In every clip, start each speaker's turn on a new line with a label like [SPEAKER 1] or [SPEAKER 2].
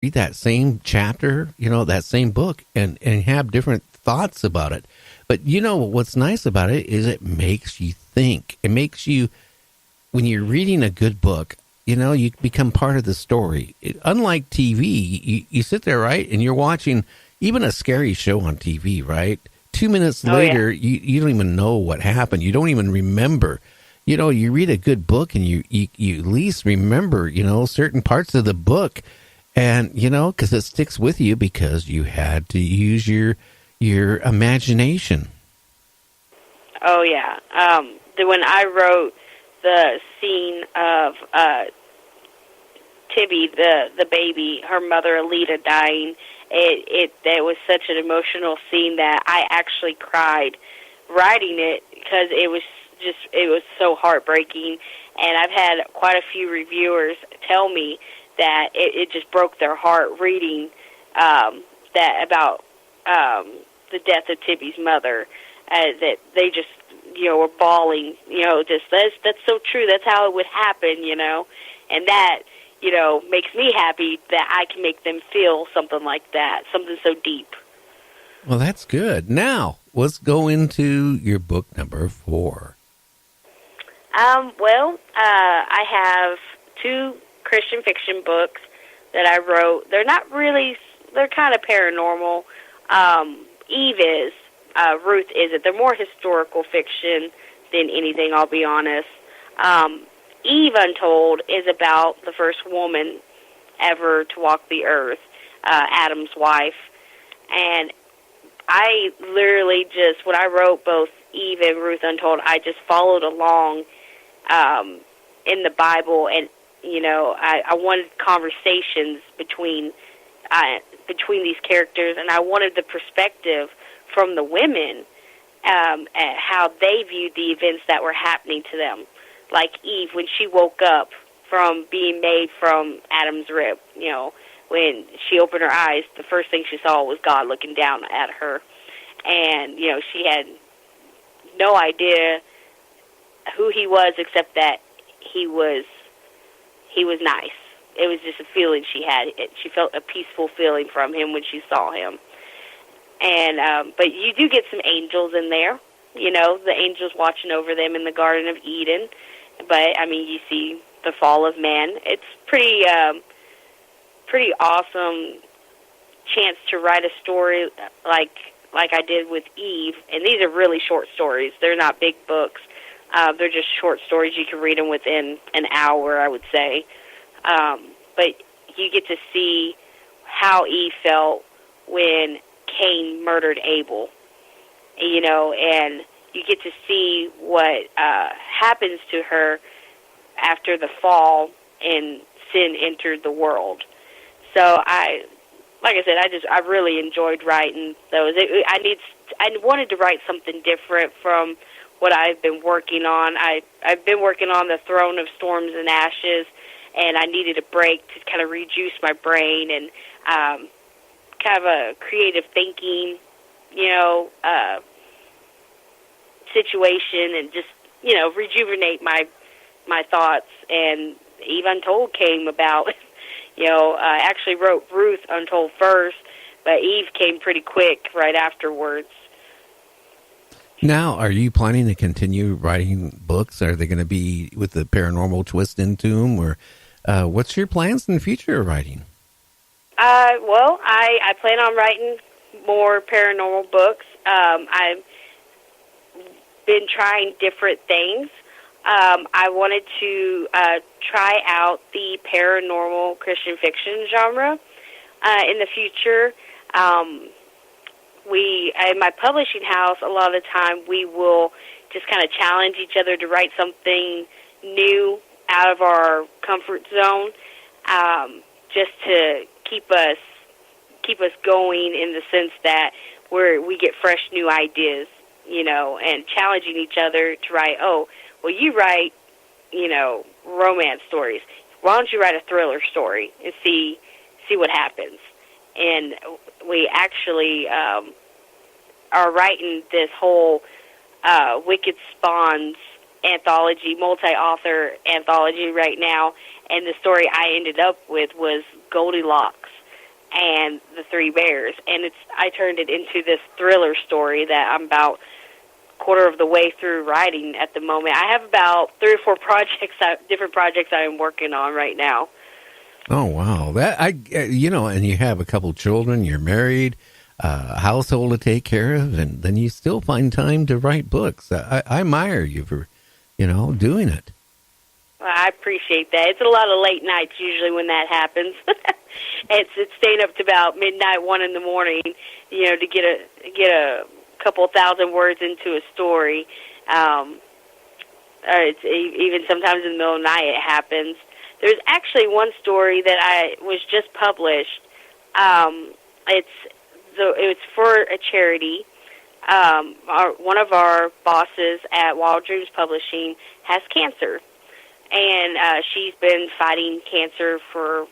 [SPEAKER 1] read that same chapter, that same book, and have different thoughts about it. But what's nice about it is it makes you think. It makes you, when you're reading a good book, you become part of the story. Unlike TV, you sit there, right, and you're watching even a scary show on TV, right? 2 minutes later, you don't even know what happened. You don't even remember. You read a good book and you at least remember, certain parts of the book. And, because it sticks with you because you had to use your imagination.
[SPEAKER 2] Oh, yeah. When I wrote the scene of Tibby, the baby, her mother Alita dying, it was such an emotional scene that I actually cried writing it because it was so heartbreaking. And I've had quite a few reviewers tell me that it just broke their heart reading that about the death of Tibby's mother, that they just were bawling. Just that's so true. That's how it would happen. And that makes me happy that I can make them feel something like that, something so deep.
[SPEAKER 1] Well, that's good. Now, let's go into your book number 4.
[SPEAKER 2] I have 2 Christian fiction books that I wrote. They're not really, they're kind of paranormal. Eve is, Ruth isn't. They're more historical fiction than anything, I'll be honest. Eve Untold is about the first woman ever to walk the earth, Adam's wife. And I literally just, when I wrote both Eve and Ruth Untold, I just followed along in the Bible, and I wanted conversations between these characters, and I wanted the perspective from the women at how they viewed the events that were happening to them. Like Eve, when she woke up from being made from Adam's rib, when she opened her eyes, the first thing she saw was God looking down at her. And, she had no idea who he was except that he was nice. It was just a feeling she had. She felt a peaceful feeling from him when she saw him. And but you do get some angels in there, the angels watching over them in the Garden of Eden. But you see the fall of man. It's pretty awesome chance to write a story like I did with Eve. And these are really short stories. They're not big books. They're just short stories. You can read them within an hour, I would say. But you get to see how Eve felt when Cain murdered Abel, and you get to see what happens to her after the fall and sin entered the world. So like I said, I really enjoyed writing those. I wanted to write something different from what I've been working on. I've been working on the Throne of Storms and Ashes, and I needed a break to kind of rejuice my brain and kind of a creative thinking, situation, and just, rejuvenate my thoughts. And Eve Untold came about. I actually wrote Ruth Untold first, but Eve came pretty quick right afterwards.
[SPEAKER 1] Now, are you planning to continue writing books? Are they going to be with the paranormal twist into them, or what's your plans in the future of writing?
[SPEAKER 2] I plan on writing more paranormal books. I've been trying different things. I wanted to try out the paranormal Christian fiction genre in the future. In my publishing house, a lot of the time we will just kind of challenge each other to write something new out of our comfort zone, just to keep us going in the sense that we get fresh new ideas, and challenging each other to write. Oh, well, you write, romance stories. Why don't you write a thriller story and see what happens? And we actually are writing this whole Wicked Spawns anthology, multi-author anthology right now, and the story I ended up with was Goldilocks. and the Three Bears. And I turned it into this thriller story that I'm about quarter of the way through writing at the moment. I have about 3 or 4 different projects I am working on right now.
[SPEAKER 1] Oh, wow. And you have a couple children, you're married, a household to take care of, and then you still find time to write books. I admire you for, doing it.
[SPEAKER 2] Well, I appreciate that. It's a lot of late nights usually when that happens. It's staying up to about midnight, 1 in the morning, to get a couple thousand words into a story. It's even sometimes in the middle of the night it happens. There's actually one story that was just published. It's for a charity. One of our bosses at Wild Dreams Publishing has cancer, and she's been fighting cancer for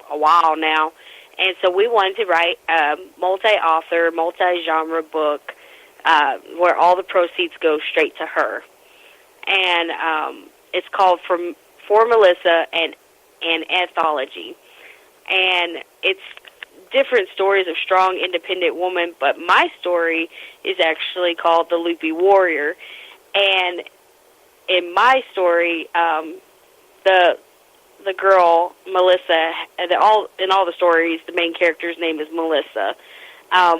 [SPEAKER 2] a while now. And so we wanted to write a multi-author, multi-genre book where all the proceeds go straight to her. And it's called For Melissa and Anthology. And it's different stories of strong, independent women, but my story is actually called The Loopy Warrior. And in my story, the girl, Melissa, in all the stories, the main character's name is Melissa.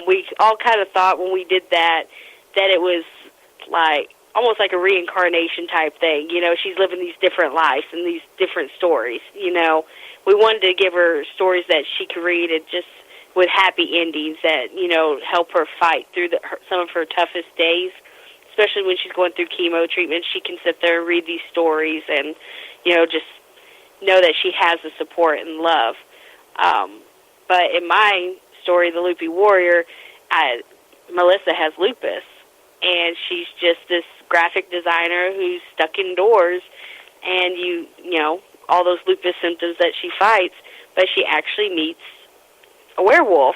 [SPEAKER 2] We all kind of thought when we did that it was almost like a reincarnation type thing. She's living these different lives and these different stories. We wanted to give her stories that she could read and just with happy endings that, help her fight through some of her toughest days, especially when she's going through chemo treatment. She can sit there and read these stories and, just know that she has the support and love. But in my story, The Loopy Warrior, Melissa has lupus, and she's just this graphic designer who's stuck indoors, and all those lupus symptoms that she fights, but she actually meets a werewolf,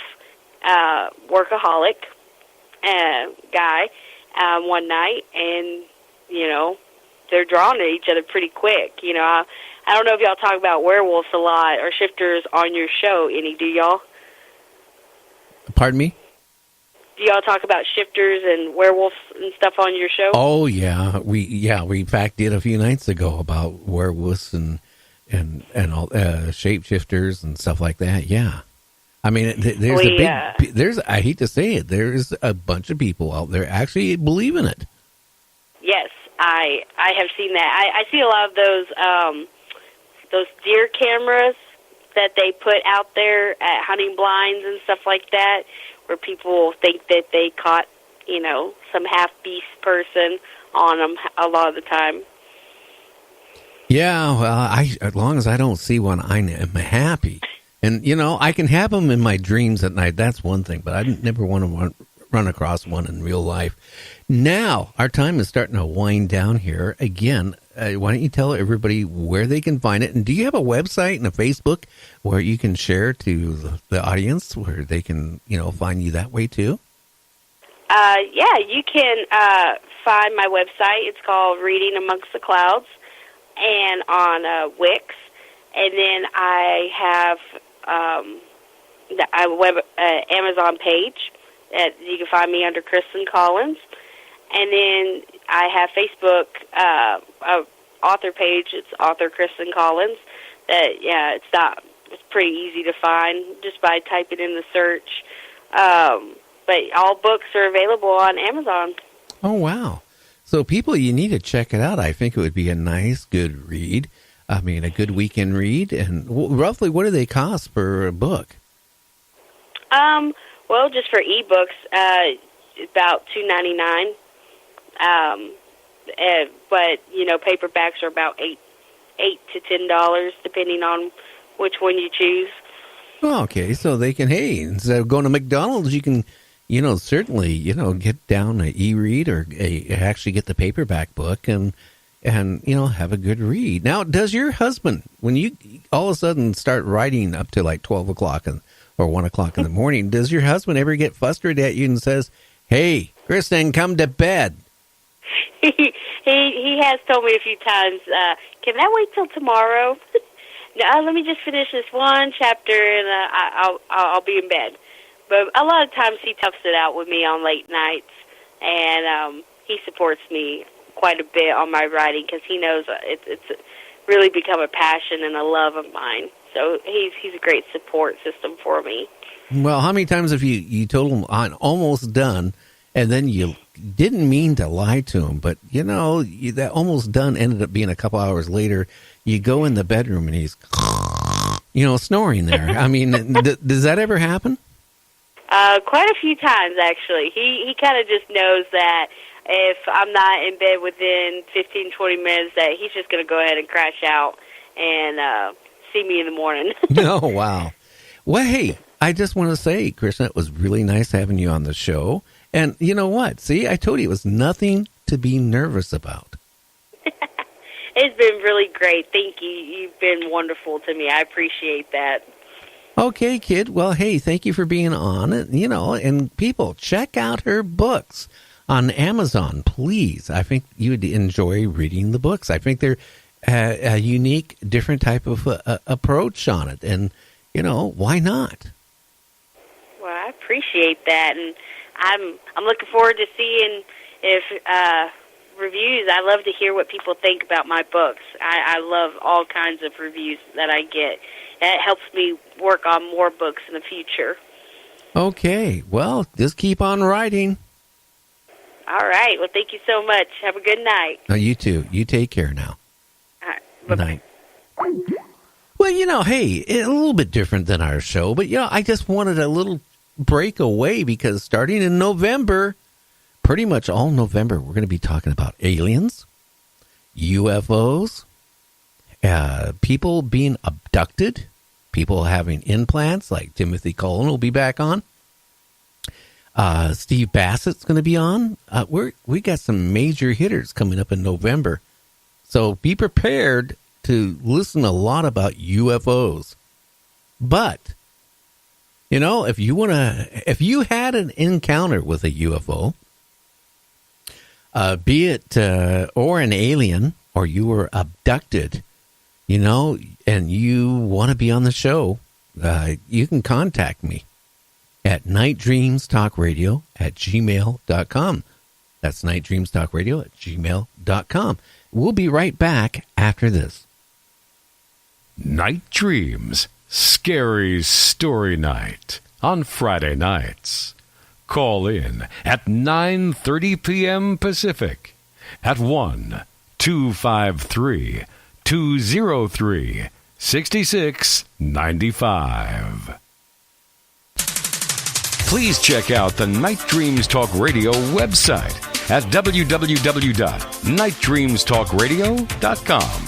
[SPEAKER 2] workaholic guy one night, and, they're drawn to each other pretty quick. I don't know if y'all talk about werewolves a lot or shifters on your show any, do y'all?
[SPEAKER 1] Pardon me?
[SPEAKER 2] Do y'all talk about shifters and werewolves and stuff on your show?
[SPEAKER 1] Oh, yeah. We in fact did a few nights ago about werewolves and all shapeshifters and stuff like that. Yeah. I mean, there's I hate to say it, there's a bunch of people out there actually believe in it.
[SPEAKER 2] Yes, I have seen that. I see a lot of those deer cameras that they put out there at hunting blinds and stuff like that, where people think that they caught, some half-beast person on them a lot of the time.
[SPEAKER 1] Yeah, well, as long as I don't see one, I am happy. And, I can have them in my dreams at night. That's one thing, but I never want to run across one in real life. Now, our time is starting to wind down here. Again, why don't you tell everybody where they can find it? And do you have a website and a Facebook where you can share to the audience where they can, find you that way too?
[SPEAKER 2] Yeah, you can find my website. It's called Reading Amongst the Clouds, and on Wix. And then I have a Amazon page that you can find me under KRISTEN Collins. And then I have Facebook author page. It's author KRISTEN Collins. It's pretty easy to find just by typing in the search. But all books are available on Amazon.
[SPEAKER 1] Oh, wow. So people, you need to check it out. I think it would be a nice, good read. I mean, a good weekend read. And roughly, what do they cost per book?
[SPEAKER 2] Well, just for ebooks, about $2.99. But paperbacks are about $8 to $10, depending on which one you choose.
[SPEAKER 1] Oh, okay, so they can. Hey, instead of going to McDonald's, you can, certainly, get down an e-read or actually get the paperback book and have a good read. Now, does your husband, when you all of a sudden start writing up to like 12 o'clock or 1 o'clock in the morning, does your husband ever get frustrated at you and says, "Hey, KRISTEN, come to bed"?
[SPEAKER 2] He has told me a few times, "Can that wait till tomorrow?" let me just finish this one chapter, and I'll be in bed. But a lot of times he toughs it out with me on late nights, and he supports me quite a bit on my writing because he knows it's really become a passion and a love of mine. So he's a great support system for me.
[SPEAKER 1] Well, how many times have you told him I'm almost done, and then you didn't mean to lie to him, but that almost done ended up being a couple hours later. You go in the bedroom and he's snoring there. I mean, does that ever happen?
[SPEAKER 2] Quite a few times, actually. He kind of just knows that if I'm not in bed within 15, 20 minutes, that he's just going to go ahead and crash out and see me in the morning.
[SPEAKER 1] Oh, wow. Well, hey, I just want to say, Kristen, it was really nice having you on the show. And you know what? See, I told you it was nothing to be nervous about.
[SPEAKER 2] It's been really great. Thank you. You've been wonderful to me. I appreciate that.
[SPEAKER 1] Okay, kid. Well, hey, thank you for being on. And people, check out her books on Amazon, please. I think you would enjoy reading the books. I think they're a unique, different type of approach on it. And, why not?
[SPEAKER 2] Well, I appreciate that. And I'm looking forward to seeing if reviews. I love to hear what people think about my books. I love all kinds of reviews that I get. That helps me work on more books in the future. Okay.
[SPEAKER 1] Well, just keep on writing.
[SPEAKER 2] All right. Well, thank you so much. Have a good night.
[SPEAKER 1] Oh, you too. You take care now.
[SPEAKER 2] All right. Bye-bye.
[SPEAKER 1] Night. Well, hey, a little bit different than our show, but, I just wanted a little break away because starting in November, pretty much all November, we're going to be talking about aliens, UFOs, people being abducted, people having implants, like Timothy Cullen will be back on. Steve Bassett's going to be on. We got some major hitters coming up in November. So be prepared to listen a lot about UFOs. But, if you had an encounter with a UFO, be it or an alien, or you were abducted, and you want to be on the show, you can contact me at nightdreamstalkradio@gmail.com. That's nightdreamstalkradio@gmail.com. We'll be right back after this.
[SPEAKER 3] Night Dreams, Scary Story Night on Friday nights. Call in at 9:30 p.m. Pacific at 1-253-203-6695. Please check out the Night Dreams Talk Radio website at www.nightdreamstalkradio.com.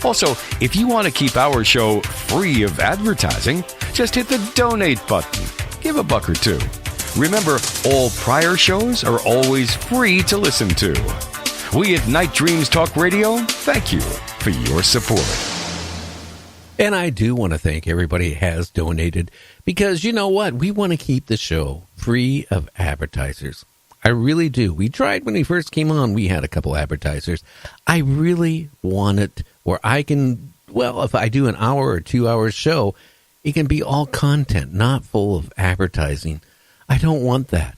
[SPEAKER 3] Also, if you want to keep our show free of advertising, just hit the donate button. Give a buck or two. Remember, all prior shows are always free to listen to. We at Night Dreams Talk Radio thank you for your support.
[SPEAKER 1] And I do want to thank everybody who has donated because you know what? We want to keep the show free of advertisers. I really do. We tried when we first came on. We had a couple advertisers. I really want it where I can, if I do an hour or 2 hours show, it can be all content, not full of advertising. I don't want that.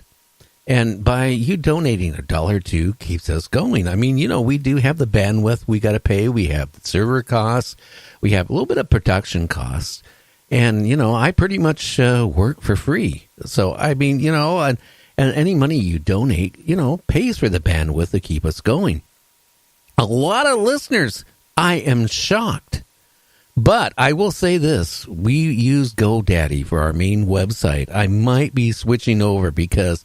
[SPEAKER 1] And by you donating $1 or $2 keeps us going. I mean, we do have the bandwidth we got to pay. We have the server costs. We have a little bit of production costs. And, I pretty much work for free. So, I mean, and any money you donate, pays for the bandwidth to keep us going. A lot of listeners, I am shocked. But I will say this, we use GoDaddy for our main website. I might be switching over because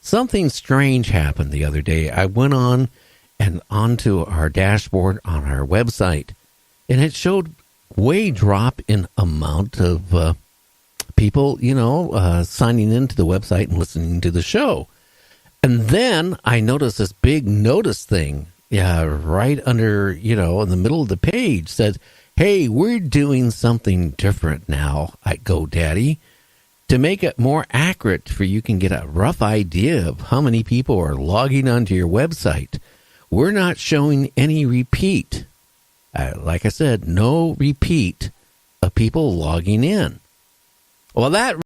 [SPEAKER 1] something strange happened the other day. I went on and onto our dashboard on our website, and it showed way drop in amount of people, signing into the website and listening to the show. And then I noticed this big notice thing, right under, in the middle of the page said, hey, we're doing something different now at GoDaddy to make it more accurate for you can get a rough idea of how many people are logging onto your website. We're not showing any repeat. Like I said, no repeat of people logging in. Well, that